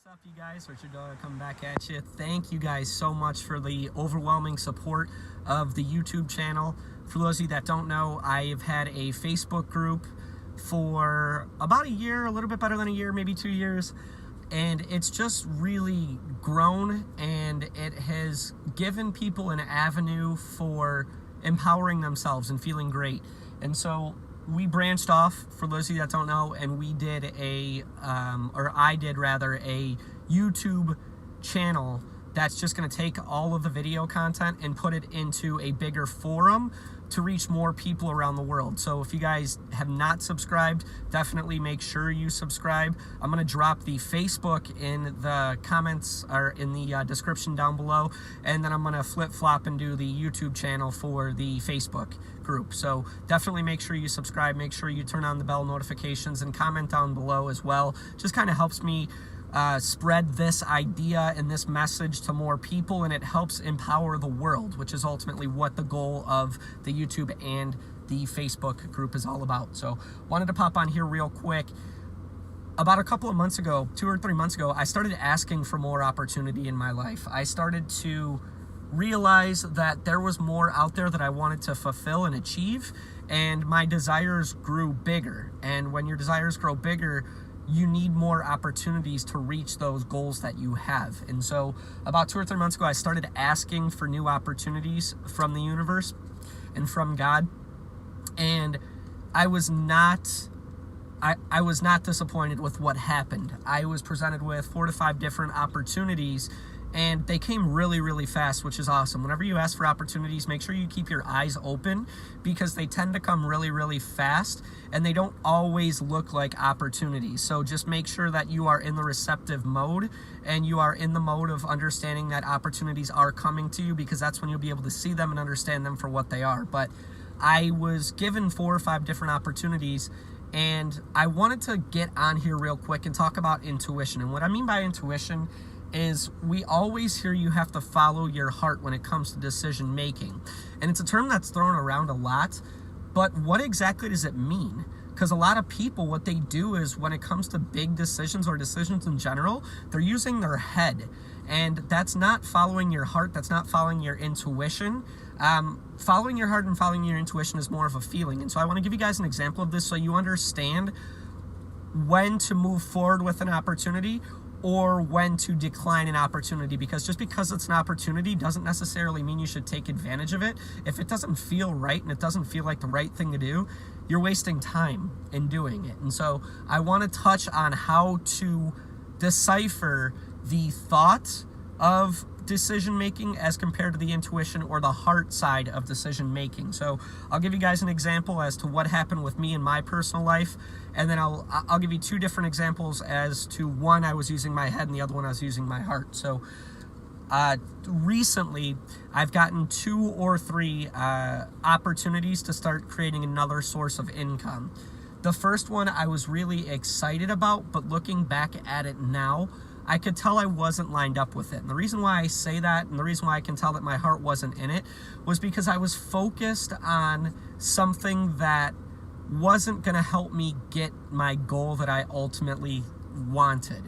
up, you guys? Richard Dog coming back at you. Thank you guys so much for the overwhelming support of the YouTube channel. For those of you that don't know, I've had a Facebook group for about a year, a little bit better than a year, maybe 2 years, and it's just really grown, and it has given people an avenue for empowering themselves and feeling great. And so we branched off, for those of you that don't know, and we did I did a YouTube channel that's just going to take all of the video content and put it into a bigger forum to reach more people around the world. So if you guys have not subscribed, definitely make sure you subscribe. I'm going to drop the Facebook in the comments or in the description down below, and then I'm going to flip-flop and do the YouTube channel for the Facebook group. So definitely make sure you subscribe, make sure you turn on the bell notifications, and comment down below as well. Just kind of helps me spread this idea and this message to more people, and it helps empower the world, which is ultimately what the goal of the YouTube and the Facebook group is all about. So wanted to pop on here real quick. About a couple of months ago, 2 or 3 months ago, I started asking for more opportunity in my life. I started to realize that there was more out there that I wanted to fulfill and achieve, and my desires grew bigger. And when your desires grow bigger, you need more opportunities to reach those goals that you have. And so about 2 or 3 months ago, I started asking for new opportunities from the universe and from God. And I was not disappointed with what happened. I was presented with 4 to 5 different opportunities, and they came really, really fast, which is awesome. Whenever you ask for opportunities, make sure you keep your eyes open, because they tend to come really, really fast, and they don't always look like opportunities. So just make sure that you are in the receptive mode, and you are in the mode of understanding that opportunities are coming to you, because that's when you'll be able to see them and understand them for what they are. But I was given 4 or 5 different opportunities, and I wanted to get on here real quick and talk about intuition. And what I mean by intuition is we always hear you have to follow your heart when it comes to decision making. And it's a term that's thrown around a lot, but what exactly does it mean? Because a lot of people, what they do is when it comes to big decisions or decisions in general, they're using their head. And that's not following your heart, that's not following your intuition. Following your heart and following your intuition is more of a feeling. And so I want to give you guys an example of this so you understand when to move forward with an opportunity or when to decline an opportunity, because just because it's an opportunity doesn't necessarily mean you should take advantage of it. If it doesn't feel right and it doesn't feel like the right thing to do, you're wasting time in doing it. And so I want to touch on how to decipher the thought of decision making as compared to the intuition or the heart side of decision making. So I'll give you guys an example as to what happened with me in my personal life, and then I'll give you 2 different examples as to one I was using my head and the other one I was using my heart. So recently I've gotten 2 or 3 opportunities to start creating another source of income. The first one I was really excited about, but looking back at it now, I could tell I wasn't lined up with it. And the reason why I say that, and the reason why I can tell that my heart wasn't in it, was because I was focused on something that wasn't going to help me get my goal that I ultimately wanted.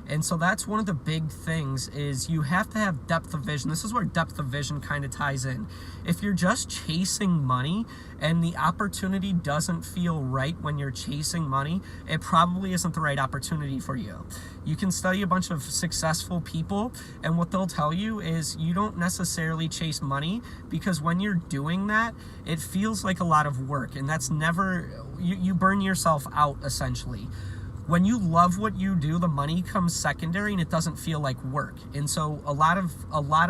And so that's one of the big things, is you have to have depth of vision. This is where depth of vision kind of ties in. If you're just chasing money and the opportunity doesn't feel right when you're chasing money, it probably isn't the right opportunity for you. You can study a bunch of successful people, and what they'll tell you is you don't necessarily chase money, because when you're doing that, it feels like a lot of work, and that's never, you burn yourself out essentially. When you love what you do, the money comes secondary and it doesn't feel like work. And so a lot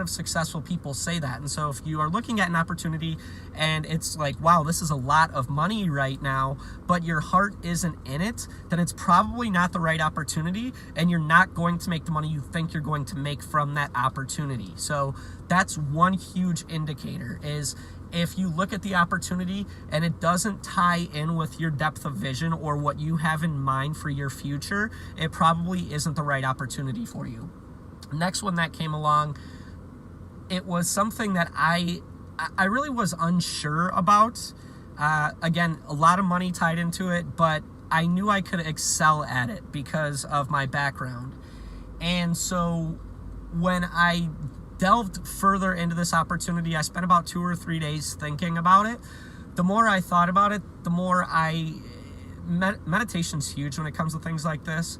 of successful people say that. And so if you are looking at an opportunity and it's like, wow, this is a lot of money right now, but your heart isn't in it, then it's probably not the right opportunity, and you're not going to make the money you think you're going to make from that opportunity. So that's one huge indicator, is if you look at the opportunity and it doesn't tie in with your depth of vision or what you have in mind for your future, it probably isn't the right opportunity for you. Next one that came along, it was something that I really was unsure about. Again, a lot of money tied into it, but I knew I could excel at it because of my background. And so when I delved further into this opportunity, I spent about 2 or 3 days thinking about it. The more I thought about it, the more meditation's huge when it comes to things like this.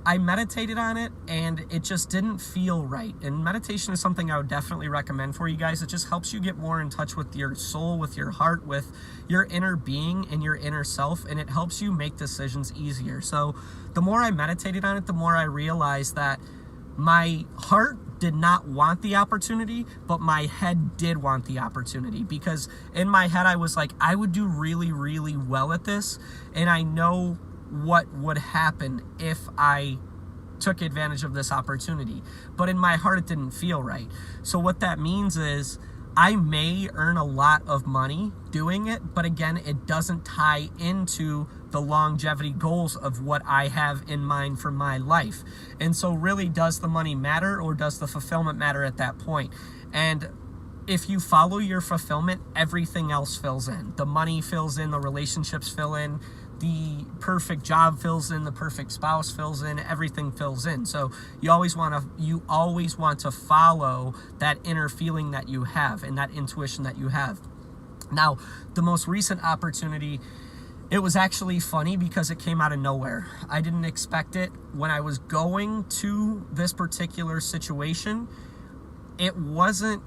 I meditated on it and it just didn't feel right. And meditation is something I would definitely recommend for you guys. It just helps you get more in touch with your soul, with your heart, with your inner being and your inner self, and it helps you make decisions easier. So the more I meditated on it, the more I realized that my heart did not want the opportunity, but my head did want the opportunity, because in my head I was like, I would do really, really well at this, and I know what would happen if I took advantage of this opportunity. But in my heart, it didn't feel right. So what that means is I may earn a lot of money doing it, but again, it doesn't tie into the longevity goals of what I have in mind for my life. And so really, does the money matter, or does the fulfillment matter at that point? And if you follow your fulfillment, everything else fills in. The money fills in, the relationships fill in, the perfect job fills in, the perfect spouse fills in, everything fills in. So you always want to follow that inner feeling that you have and that intuition that you have. Now, the most recent opportunity, it was actually funny because it came out of nowhere. I didn't expect it. When I was going to this particular situation, it wasn't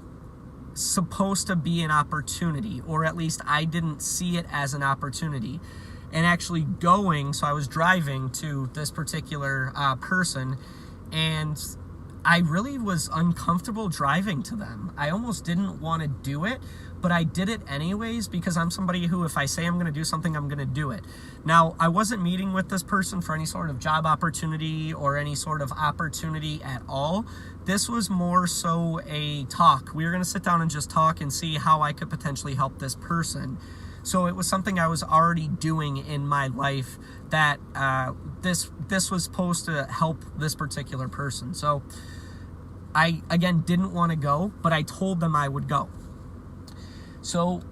supposed to be an opportunity, or at least I didn't see it as an opportunity. And actually going, so I was driving to this particular person, and I really was uncomfortable driving to them. I almost didn't want to do it, but I did it anyways, because I'm somebody who, if I say I'm going to do something, I'm going to do it. Now, I wasn't meeting with this person for any sort of job opportunity or any sort of opportunity at all. This was more so a talk. We were going to sit down and just talk and see how I could potentially help this person. So it was something I was already doing in my life, that this was supposed to help this particular person. So I, again, didn't want to go, but I told them I would go. So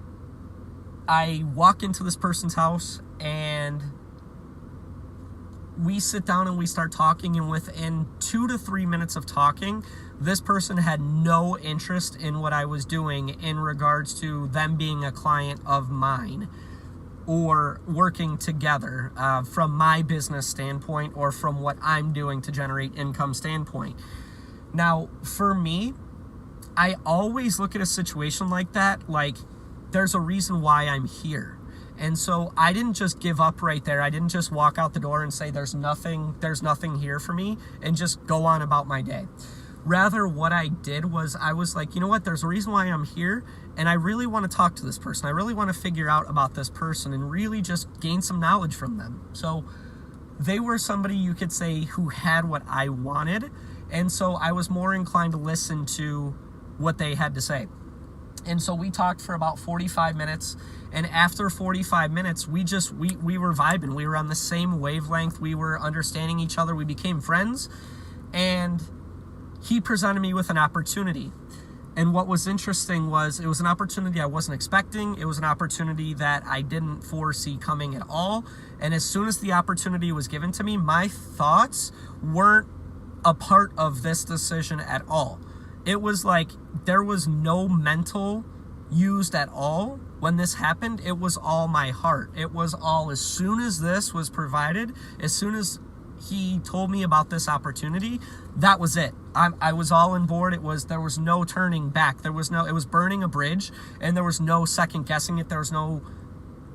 I walk into this person's house, and we sit down and we start talking, and within 2 to 3 minutes of talking, this person had no interest in what I was doing in regards to them being a client of mine or working together from my business standpoint, or from what I'm doing to generate income standpoint. Now, for me, I always look at a situation like that, like there's a reason why I'm here. And so I didn't just give up right there. I didn't just walk out the door and say there's nothing here for me and just go on about my day. Rather, what I did was I was like, you know what, there's a reason why I'm here, and I really want to talk to this person. I really want to figure out about this person and really just gain some knowledge from them. So they were somebody, you could say, who had what I wanted, and so I was more inclined to listen to what they had to say. And so we talked for about 45 minutes, and after 45 minutes, we were vibing. We were on the same wavelength. We were understanding each other. We became friends, and he presented me with an opportunity. And what was interesting was it was an opportunity I wasn't expecting. It was an opportunity that I didn't foresee coming at all. And as soon as the opportunity was given to me, my thoughts weren't a part of this decision at all. It was like there was no mental used at all when this happened. It was all my heart. It was all, as soon as this was provided, as soon as he told me about this opportunity, that was it. I was all on board. There was no turning back. It was burning a bridge, and there was no second guessing it. There was no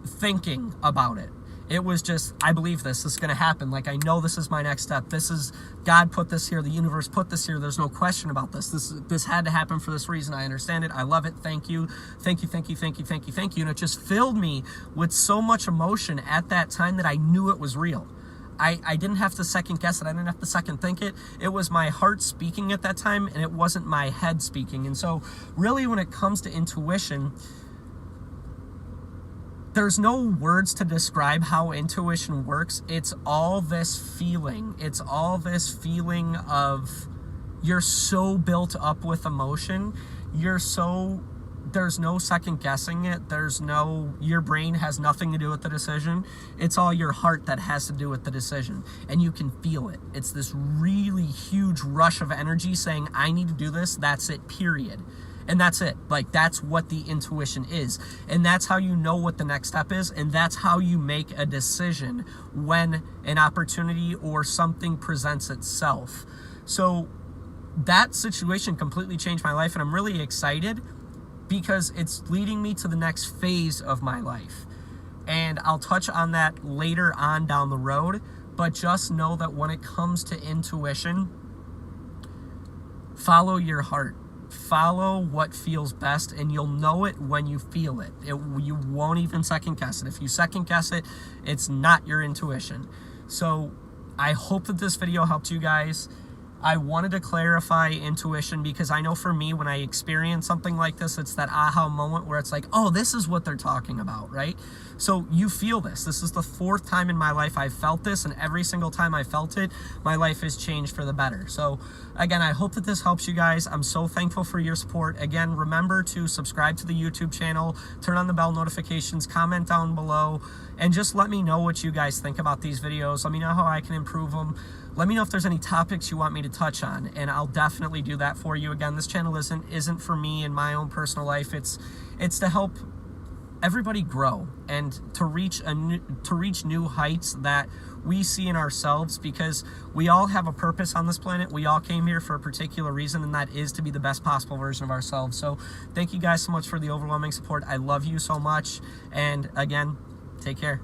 thinking about it. It was just, I believe this is going to happen. Like, I know this is my next step. This is, God put this here. The universe put this here. There's no question about this. This had to happen for this reason. I understand it. I love it. Thank you. Thank you, thank you, thank you, thank you, thank you. And it just filled me with so much emotion at that time that I knew it was real. I didn't have to second guess it. I didn't have to second think it. It was my heart speaking at that time, and it wasn't my head speaking. And so really, when it comes to intuition, there's no words to describe how intuition works. It's all this feeling. It's all this feeling of you're so built up with emotion. You're so there's no second guessing it. Your brain has nothing to do with the decision. It's all your heart that has to do with the decision. And you can feel it. It's this really huge rush of energy saying, I need to do this. That's it, period. And that's it. Like, that's what the intuition is. And that's how you know what the next step is. And that's how you make a decision when an opportunity or something presents itself. So that situation completely changed my life. And I'm really excited because it's leading me to the next phase of my life. And I'll touch on that later on down the road. But just know that when it comes to intuition, follow your heart. Follow what feels best, and you'll know it when you feel it. You won't even second guess it. If you second guess it, it's not your intuition. So I hope that this video helped you guys. I wanted to clarify intuition because I know for me, when I experience something like this, it's that aha moment where it's like, oh, this is what they're talking about, right? So you feel this. This is the 4th time in my life I've felt this, and every single time I felt it, my life has changed for the better. So again, I hope that this helps you guys. I'm so thankful for your support. Again, remember to subscribe to the YouTube channel, turn on the bell notifications, comment down below, and just let me know what you guys think about these videos. Let me know how I can improve them. Let me know if there's any topics you want me to touch on, and I'll definitely do that for you. Again, this channel isn't for me in my own personal life. It's to help everybody grow and to reach new heights that we see in ourselves, because we all have a purpose on this planet. We all came here for a particular reason, and that is to be the best possible version of ourselves. So thank you guys so much for the overwhelming support. I love you so much, and again, take care.